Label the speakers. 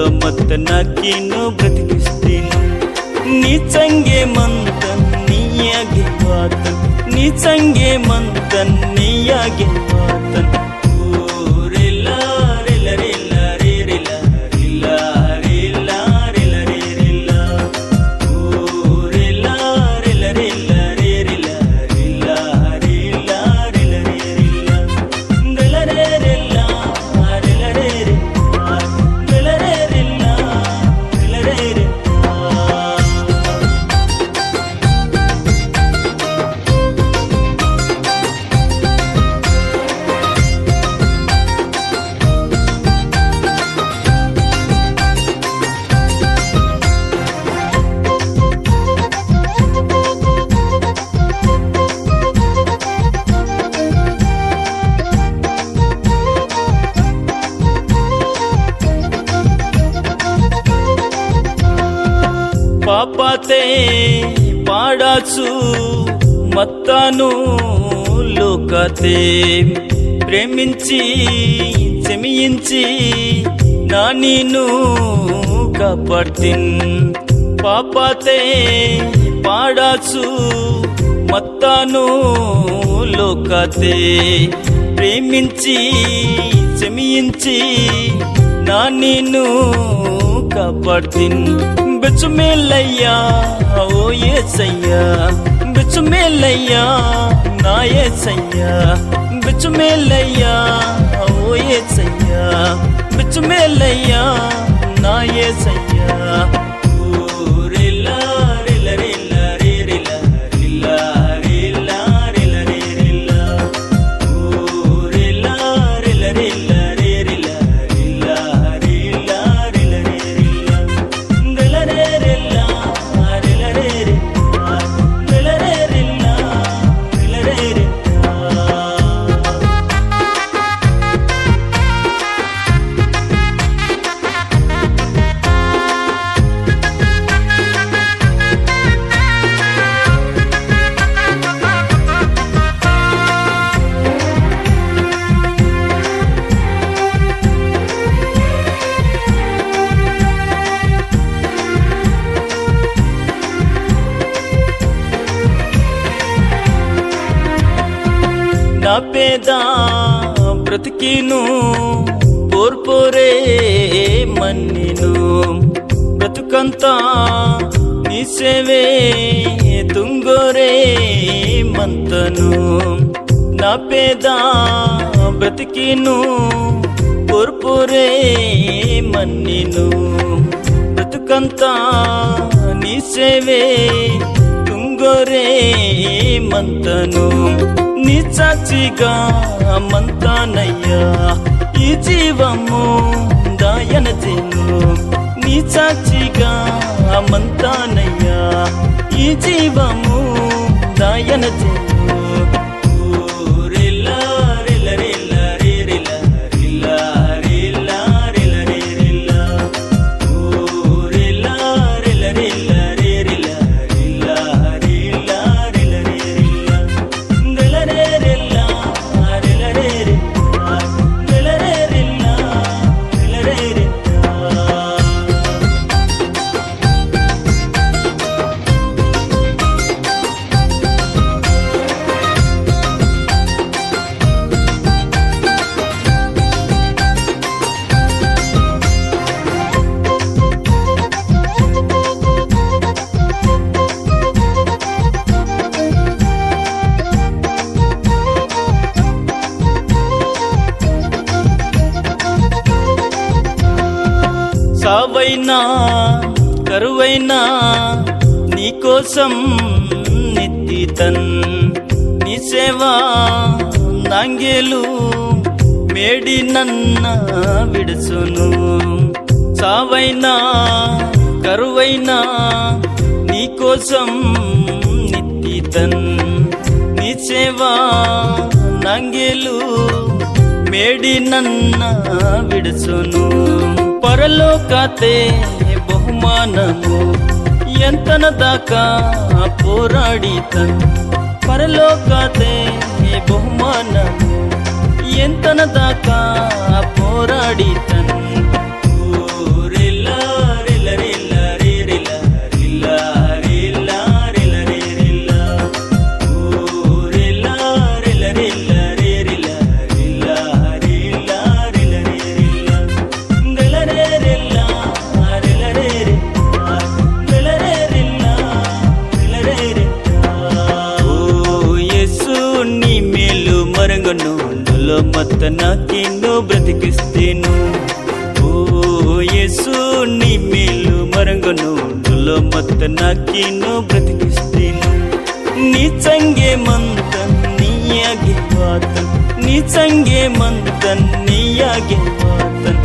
Speaker 1: ಜೀವದಲ್ಲೋ ಮತ್ತೆ ನಾಕಿನ್ನು ಬ್ರತಿಕಿಸ್ತೀನಿ ನೀ ಚಂಗೆ ಮಂತನ್ ನೀಯಾಗೆ ಮಾತನ್ ನೀ ಚಂಗೆ ಮಂತನ್ ನೀಯಾಗೆ ಮಾತನ್ పాపాతే పాడాచు మత్తాను లోకతే ప్రేమించి క్షమించి నా నిన్ను కాపాడ్తిన్ పాపాతే పాడాచు మత్తాను లోకతే ప్రేమించి క్షమించి నా నిన్ను కాపాడ్తిన్ బిచ్చుమేలయ్యా ఓ యేసయ్యా బిచ్చుమేలయ్యా నా యేసయ్యా బిచ్చుమేలయ్యా ఓ యేసయ్యా బిచ్చుమేలయ్యా నా యేసయ్యా నా పేద బ్రతికిను పోర్పోరే మన్నిను బ్రతుకంతా నీ సేవే తుంగోరే మంతను నా పేద బ్రతికిను పోర్పోరే మన్నిను బ్రతుకంతా నీ సేవే తుంగోరే మంతను నీ సాక్షిగా మంతానయ్యా ఈ జీవము దాయన చేను నీ సాక్షిగా మంతానయ్యా ఈ జీవము దాయన చేను సావైనా కరువైనా నీకోసం నిత్తితన్ నీ సేవా నాంగేలు మేడి నన్న విడుసును సావైనా కరువైనా నీకోసం నిత్తితన్ నీ సేవా నాంగేలు మేడి నన్న విడుసును పరలోకతే బహుమానము ఎంతన దాకా పోరాడితన్ పరలోకతే బహుమానము ఎంతన దాకా పోరాడితన్ ನೀ ಮೇಲು ಮರಂಗನು ನುಲೋ ಮತ್ತ ನಾಕಿನು ಬ್ರತಿಕಿಸ್ತೀನು ನೀ ಚಂಗೆ ಮಂತನ್ ನೀಯಾಗೆ ವಾತನ್ ನೀ ಚಂಗೆ ಮಂತನ್ ನೀಯಾಗೆ ವಾತನ್